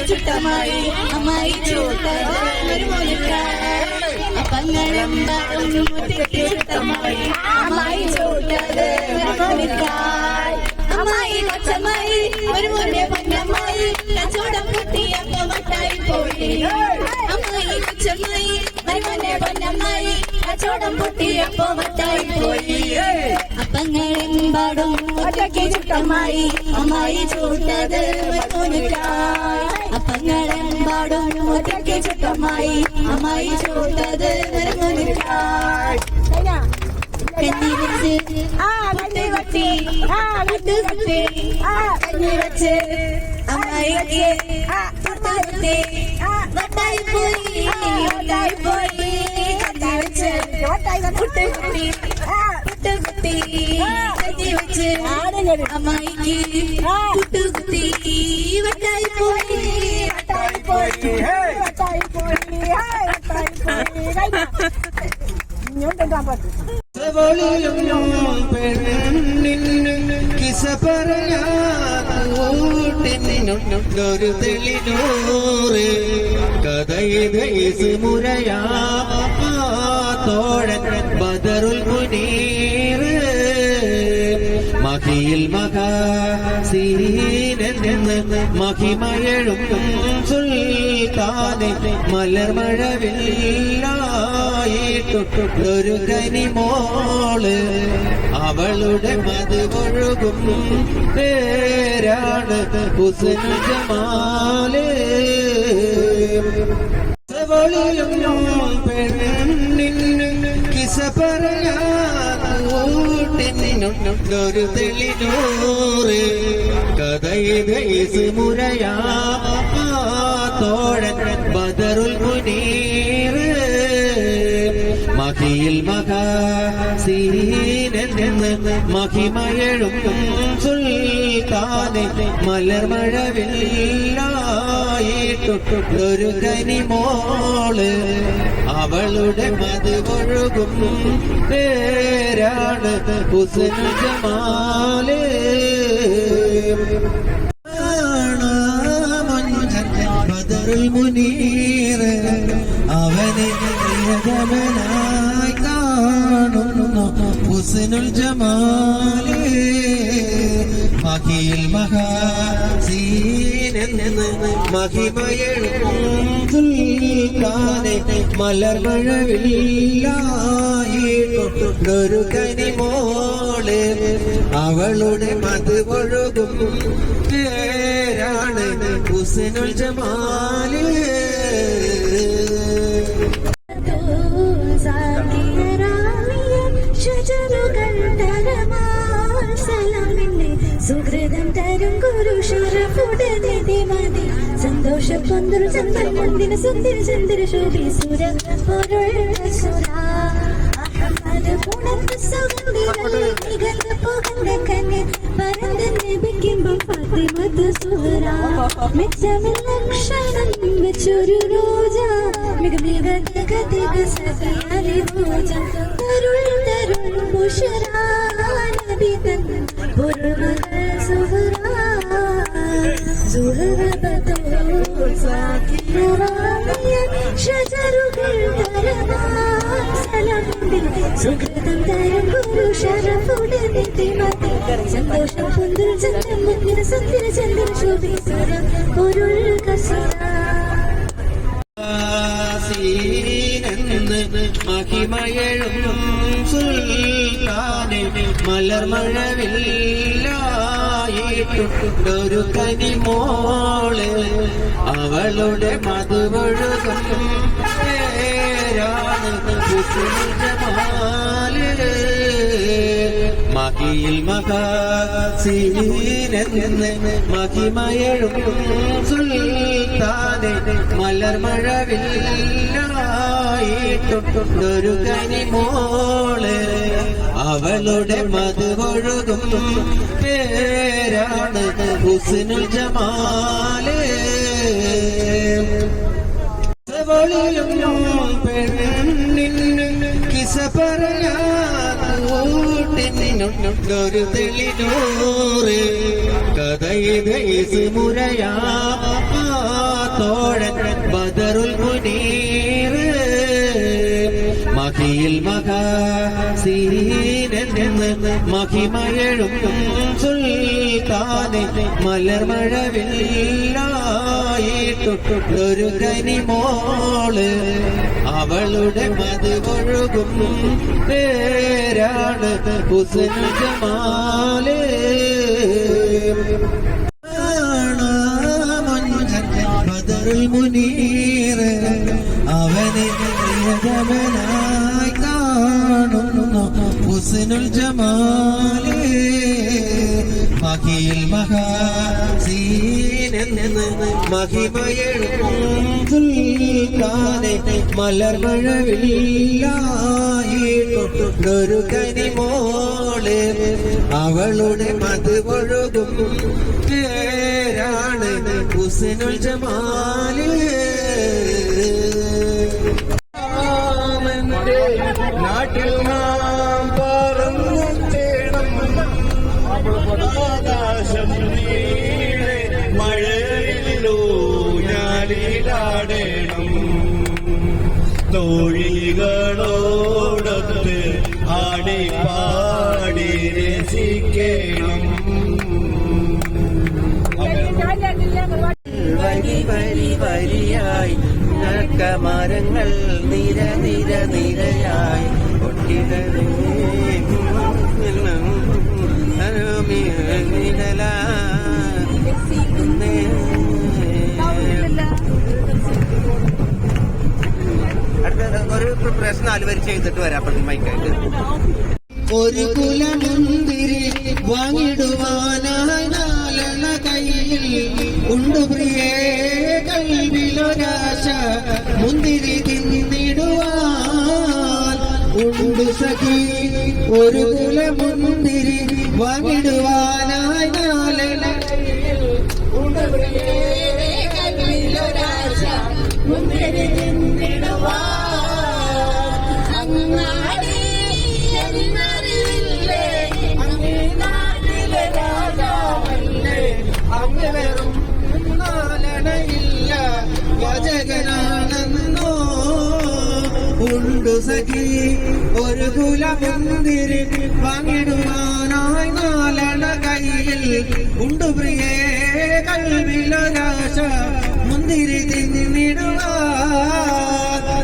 ചുട്ടമായി അമ്മായി ചൂട്ടത് അപ്പങ്ങളെമ്പാടും മുറ്റയ്ക്ക് ചുട്ടമായി അമ്മായി ചൂട്ടത് അമ്മായി കൊച്ചമ്മായി ഒരു മുന്നേ പൊന്നമ്മായി കച്ചവടം കുട്ടിയപ്പോ വട്ടായി പോയി അമ്മായി കൊച്ചമ്മായി ഒരു മുന്നേ പൊന്നമ്മായി കച്ചവടം കുട്ടിയപ്പോ വട്ടായി പോയി അപ്പങ്ങളെമ്പാടും മുറ്റയ്ക്ക് ചുട്ടമായി അമ്മായി ചൂട്ടത് അപ്പങ്ങളെമ്പാടും മുറ്റയ്ക്ക് ചുട്ടമായി അമ്മായി ചൂട്ടത് കഞ്ഞി വെച്ച് കഞ്ഞി വെച്ച് അമ്മായിക്ക് വട്ടായി പോയി കഞ്ഞി വെച്ച് പുട്ടുകുട്ടി കഞ്ഞി വെച്ച് അമ്മായിക്ക് പുട്ടുകുത്തി വട്ടായി പോയി കിസ പറയാനൊരു തെളിനൂറ് കഥയിത് മുരയാ തോഴൻ ബദറുൽ മുനീർ മഹിയിൽ മഹാസീനെന്ന് മഹിമയഴും സുൽത്താനെ മലർമഴവില്ലായിട്ടൊരു കനിമോള് അവളുടെ മധുവൊഴുകും പേരാണ് ഹുസ്നുൽ ജമാല് കിസ പറയാനൊരു തെളിനൂറ് കഥയിത് മുരയാ തോഴൻ ബദറുൽ മുനീർ മഹിയിൽ മഹാസീനെന്ന് മഹിമയഴും സുൽത്താനെ മലർമഴവില്ലായിട്ടൊരു കനിമോള് അവളുടെ മധുവൊഴുകും പേരാണ് ഹുസ്നുൽ ജമാല് ബദറുൽ മുനീർ അവനെ യജമനായി കാണുന്നു ഹുസ്നുൽ ജമാല് മഹിയിൽ മഹാസീനെന്ന് മഹിമയഴും സുൽത്താനെ മലർമഴവില്ലായിട്ടൊരു കനിമോള് അവളുടെ മധുവൊഴുകും പേരാണ് ഹുസ്നുൽ ജമാല് സുഹൃതം തരും ഗുരു ശരഫുടനെ മതി സന്തോഷ പന്തുരു ചന്ദ്രൻ മുന്തിന സുന്ദര ചന്ദ്ര ശോഭിസുര പൊരുൾസുര അഹമ്മദ് പുണർന്ന് സുഗന്ധിരല്ലേ നികழ்ந்த പുകந்த കന്നെ പരന്ത നബിക്കുമ്പം ഫാത്തിമത്ത് സുഹറ മെച്ചമില്ല ക്ഷണം വെച്ചൊരു റോജ മിക തിക സഖിയാലി പൂജ തരുൾ തരുൾ മുഷറ നബി തൻ പൊരുൾ സുഹറ ബതൂർ സാക്കിറാമിയ ഷജറുകൾ തരമാൻ സലമുണ്ടിൽ സുഹൃതം തരും ഗുരു ശരഫുടനെ മതി സന്തോഷം പൊന്തുൽ ചന്ദ്രൻ മുന്നിൽ സുന്ദര ചന്ദ്രൻ ശോഭിസുര പൊരുൾ കസുര മഹിമയഴും സുൽത്താനെ മലർമഴവില്ലായിട്ടൊരു കനിമോള് അവളുടെ മധുവൊഴുകും പേരാണ് ഹുസ്നുൽ ജമാല് മഹിയിൽ മഹാസീനെന്ന് മഹിമയഴും സുൽത്താനെ മലർമഴവില്ലായിട്ടൊരു കനിമോള് അവളുടെ മധുവൊഴുകും പേരാണ് ഹുസ്നുൽ ജമാല് കിസ പറയാനൊരു തെളിനൂറ് കഥയിത് മുരയാ തോഴൻ ബദറുൽ മുനീർ മഹിയിൽ മഹാസീനിൽ നിന്ന് മഹിമയഴും സുൽത്താനെ മലർമഴവില്ലായിട്ടൊരു കനിമോള് അവളുടെ മധുവൊഴുകും പേരാണ് ഹുസ്നുൽ ജമാല് ബദറുൽ മുനീർ അവനെ പ്രിയതമനായി കാണുന്നു ഹുസ്നുൽ ജമാല് മഹിയിൽ മഹാസീനിൽ നിന്ന് മഹിമയഴും സുൽത്താനെ മലർമഴവില്ലായിട്ടൊരു കനിമോള് അവളുടെ മധുവൊഴുകും പേരാണ് ഹുസ്നുൽ ജമാല് നാട്ടിൽ നാം പറന്നേണം ആകാശം നീളെ മഴയിലോ ഞാലിടാടേണം തോഴികളോടൊത്ത് ആടി പാടി രസിക്കണം വരി വരി വരിയായി മരങ്ങൾ നിര നിര നിരയായി ഒട്ടികളെ ഒരു പ്രശ്നം ആലുവരി ചെയ്തിട്ട് വരാം അപ്പോഴത്തെ മൈക്കായിട്ട് ഒരു കുലമുന്തിരി വാങ്ങിടുവാനായി നാലണ കയ്യിൽ ഉണ്ട് പ്രിയേ കൽവിലൊരാശ മുന്തിരി തിന്നിടുവാൻ ഉണ്ട് സഖി ഒരു കുലമുന്തിരി വാങ്ങിടുവാനായി നാലണ കയ്യിൽ ഉണ്ട് പ്രിയേ കൽവിലൊരാശ മുന്തിരി തിന്നിടുവാൻ അങ്ങാടി അങ്ങ് വെറും നാലണയില്ല വചകനാണെന്നോ ഉണ്ട് സഖി ഒരു കുലമുന്തിരി വാങ്ങിടുവാനായി നാലണ കയ്യിൽ ഉണ്ട് പ്രിയേ കൽവിലൊരാശ മുന്തിരി തിന്നിടുവാൻ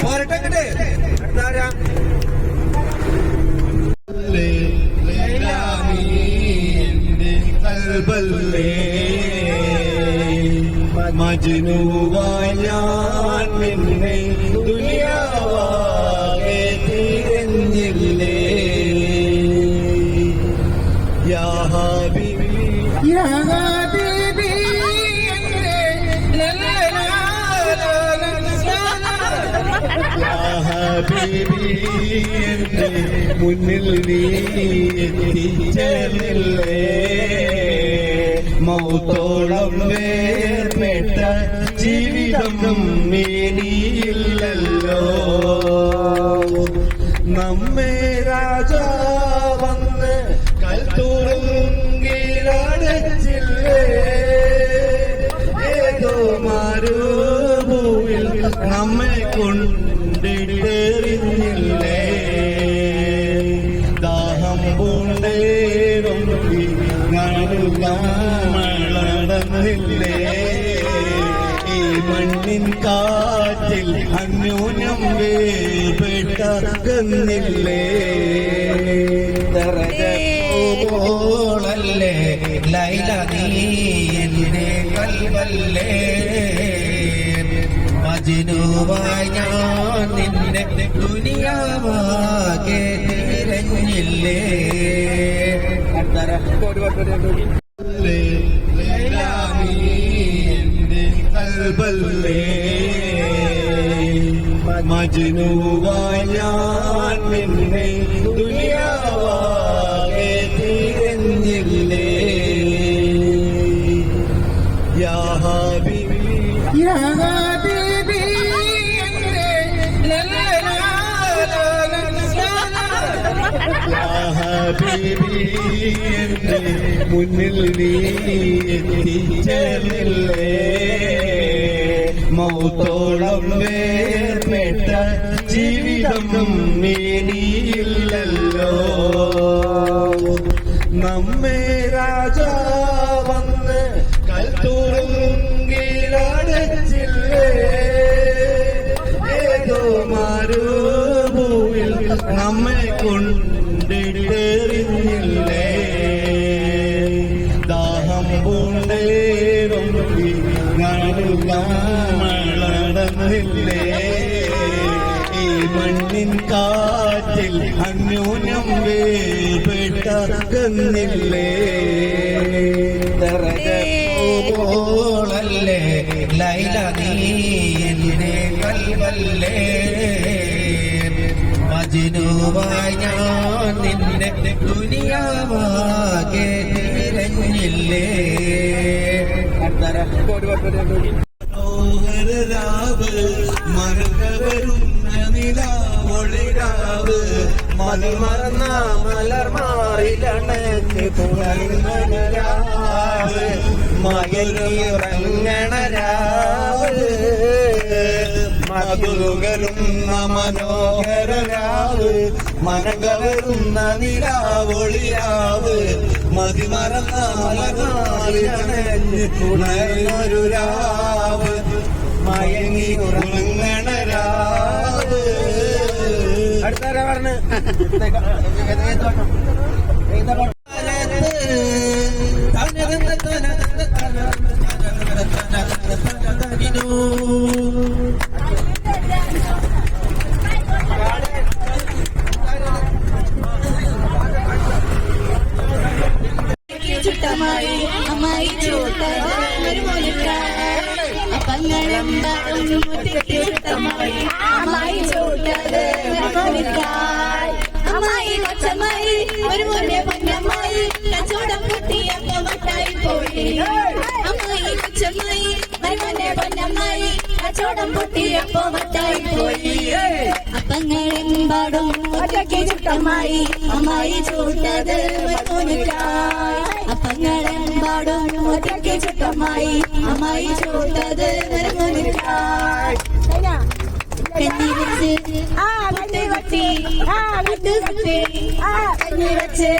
പോരട്ടെ അടുത്താരാ മജ്നൂവായി ഞാൻ നിന്നെ ദുനിയാവാകെ തിരഞ്ഞില്ലേ യാ ഹബീബി യാ ഹബീബി യാ ഹബീബി എന്റെ മുന്നിൽ നീ എത്തിച്ചേർന്നില്ലേ മൗത്തോളം വേർപെട്ട ജീവിതം ഇനിയില്ലല്ലോ നമ്മെ രാജാ വന്ന് കൽത്തുറുങ്കിലടച്ചില്ലേ ഏതോ മരുഭൂവിൽ നമ്മെ കൊണ്ടിട്ടെറിഞ്ഞില്ലേ ദാഹം പൂണ്ടേറും നമ്മളടന്നില്ലേ ഈ മണ്ണിൻ കാറ്റിൽ അന്യോന്യം വേർപെട്ടകന്നില്ലേ ോളല്ലേ ലൈല നീ എന്റെ കൽവല്ലേ മജ്നൂവായി ഞാൻ നിന്നെ ദുനിയാവാകെ തിരഞ്ഞില്ലേ മജ്നൂവായി ഞാൻ നിന്നെ ദുനിയാവാകെ തിരഞ്ഞില്ലേ യാ ഹബീബി യാ ഹബീബി യാ ഹബീബി എന്റെ മുന്നിൽ നീ എത്തിച്ചേർന്നില്ലേ മൗത്തോളം വേർപെട്ട ജീവിതം ഇനിയില്ലല്ലോ. നമ്മെ രാജാവന്ന് കൽത്തുറുങ്കിലടച്ചില്ലേ, ഏതോ മരുഭൂവിൽ നമ്മെ കൊണ്ടിട്ടെറിഞ്ഞില്ലേ. ദാഹം പൂണ്ടേറും നടന്നില്ലേ, ഈ മണ്ണിൻ കാറ്റിൽ അന്യോന്യം വേർപെട്ടകന്നില്ലേ. പോളല്ലേ ലൈല നീ എന്റെ കൽവല്ലേ, മജ്നുവായി ഞാൻ നിന്നെ ദുനിയാവാകെ തിരഞ്ഞില്ലേ. രാവ് മറന്നവരുന്ന നിലാവൊളിരാവ്, മലർന്ന മലർ മാറിലണക്ക് പുലർന്നരാവ്, മയങ്ങിറങ്ങണരാവ്, മധുകരുന്ന മനോഹരരാവ്, മനകവരുന്ന നിലാവൊളിരാവ്, മതിമറന്ന മലർമാറിലണഞ്ഞ് പുണർന്നൊരു രാവ്, മയങ്ങി ഉറങ്ങണരാവ്. അടുത്താരാ പറഞ്ഞ് ചുട്ടമായി അമ്മായി ചൂട്ടത് ഒരു അപ്പങ്ങളും ചുട്ടമായി അമ്മായി ചൂട്ടത് ഒരു അമ്മായി കൊച്ചമ്മായി ഒരു മുന്നേ പൊന്നമ്മായി കച്ചവടം കുട്ടിയപ്പോ വട്ടായി പോയി. അമ്മായി കൊച്ചമ്മായി ഒരു മുന്നേ പൊന്നമ്മായി കച്ചവടം പൊട്ടിയപ്പോ വട്ടായി പോയി. അപ്പങ്ങളെമ്പാടും ഒറ്റയ്ക്ക് ചുട്ടമ്മായി അമ്മായി ചൂട്ടത് മുന്നിലായി. അപ്പങ്ങളെമ്പാടും ഒറ്റയ്ക്ക് ചുട്ടമ്മായി അമ്മായി ചൂട്ടത് മുന്നിലായി. കഞ്ഞി വെച്ച് കട്ടി കട്ടി കട്ട് കട്ടി കഞ്ഞി വെച്ച്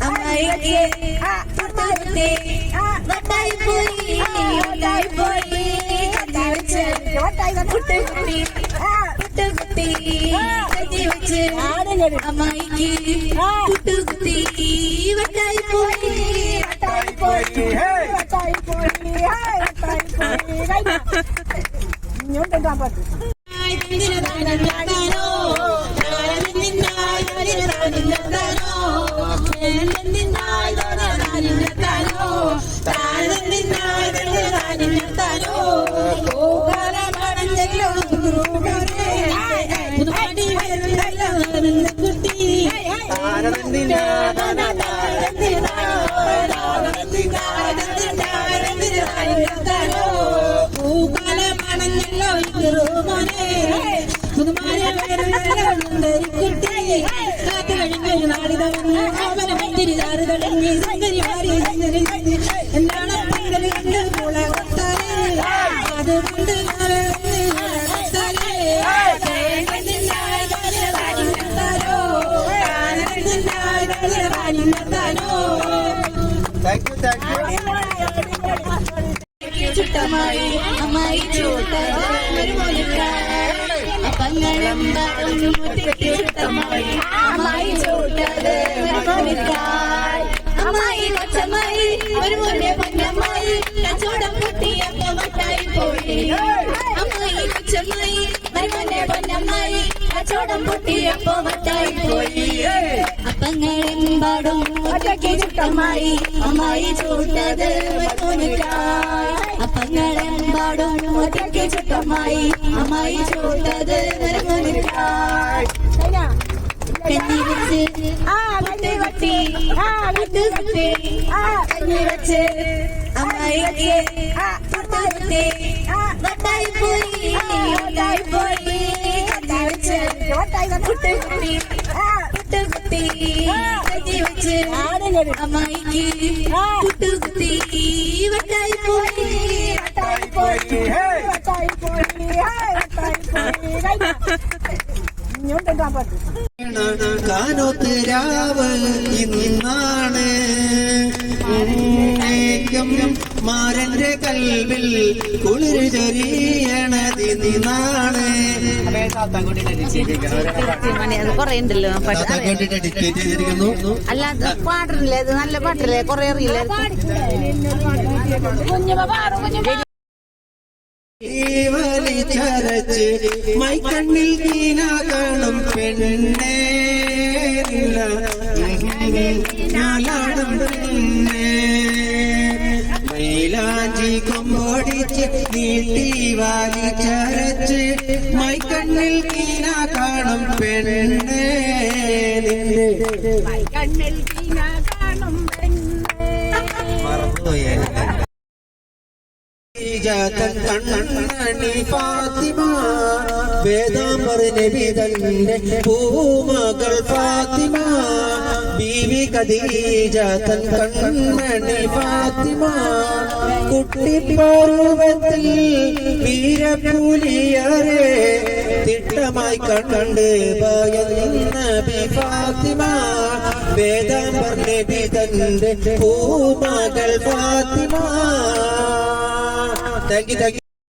അമ്മായിക്ക് കുട്ടി വട്ടായി പോയി വട്ടായി പോയി. കഞ്ഞി വെച്ച് കുട്ടി കുട്ടി കുട്ടി കഞ്ഞി വെച്ച് അമ്മായിക്ക് കുട്ടി വട്ടായി പോയി വട്ടായി പോയി വട്ടായി പോയി വട്ടായി പോയി. ചുട്ടമായി അമ്മായി ചൂട്ടത് ഒരു അപ്പങ്ങളെമ്പാടും ചുട്ടമായി അമ്മായി ചൂട്ടത് അമ്മായി കൊച്ചമ്മായി ഒരു മുന്നേ പൊന്നമ്മായി കച്ചവടം പൊട്ടിയപ്പോ വട്ടായി പോയി. അമ്മായി കൊച്ചമ്മായി ഒരു മുന്നേ പൊന്നമ്മായി കച്ചവടം പൊട്ടിയപ്പോ വട്ടായി പോയി. അപ്പങ്ങളെമ്പാടും ഒറ്റയ്ക്ക് ചുട്ടമ്മായി അമ്മായി ചൂട്ടത് മുന്നിലായി. അപ്പങ്ങളെമ്പാടും ഒറ്റയ്ക്ക് ചുട്ടമ്മായി അമ്മായി ചൂട്ടത് മുന്നിലായി. കഞ്ഞി വെച്ച് കട്ടി കട്ടി കട്ട് കട്ടി കഞ്ഞി വെച്ച് അമ്മായിക്ക് കുട്ടി വട്ടായി പോയി വട്ടായി പോയി. കഞ്ഞി വെച്ച് കുട്ടി കുട്ടി കുട്ടി കഞ്ഞി വെച്ച് അമ്മായിക്ക് കുട്ടി വട്ടായി പോയി വട്ടായി പോയി വട്ടായി പോയി. കാനോത്ത് രാവ് ഇന്നാണ് മാരന്റെ കൽവിൽ കുളിർ ചൊരിയണത് നിന്നാണ്. അത് കൊറേ ഉണ്ടല്ലോ ഡെഡിക്കേറ്റ് ചെയ്തിരിക്കുന്നു. അല്ലാതെ പാട്ടില്ലേ, അത് നല്ല പാട്ടില്ലേ, കൊറേ അറിയില്ല. വലിച്ചരച്ച് മൈക്കണ്ണിൽ തീന കാണും പെണ്ണേ നാലാടും പെണ്ണേ മൈലാഞ്ചി കൊമ്പൊടിച്ച് നീട്ടി വലിച്ചരച്ച് മൈക്കണ്ണിൽ തീന കാണും പെണ്ണേ മറന്നുപോയ കണ്ണണി ഫാത്തിമ വേദാംബർ നബി തന്റെ പൂമകൾ ഫാത്തിമ ബീവി ഖദീജ തൻ കണ്ണണി ഫാത്തിമ കുട്ടിപ്പർവ്വത്തിൽ വീരപുലിയരെ തിട്ടമായി കണ്ട് ഭയന്ന നബി ഫാത്തിമ വേദാംബർ നബി തന്റെ പൂമകൾ ഫാത്തിമ. Thank you.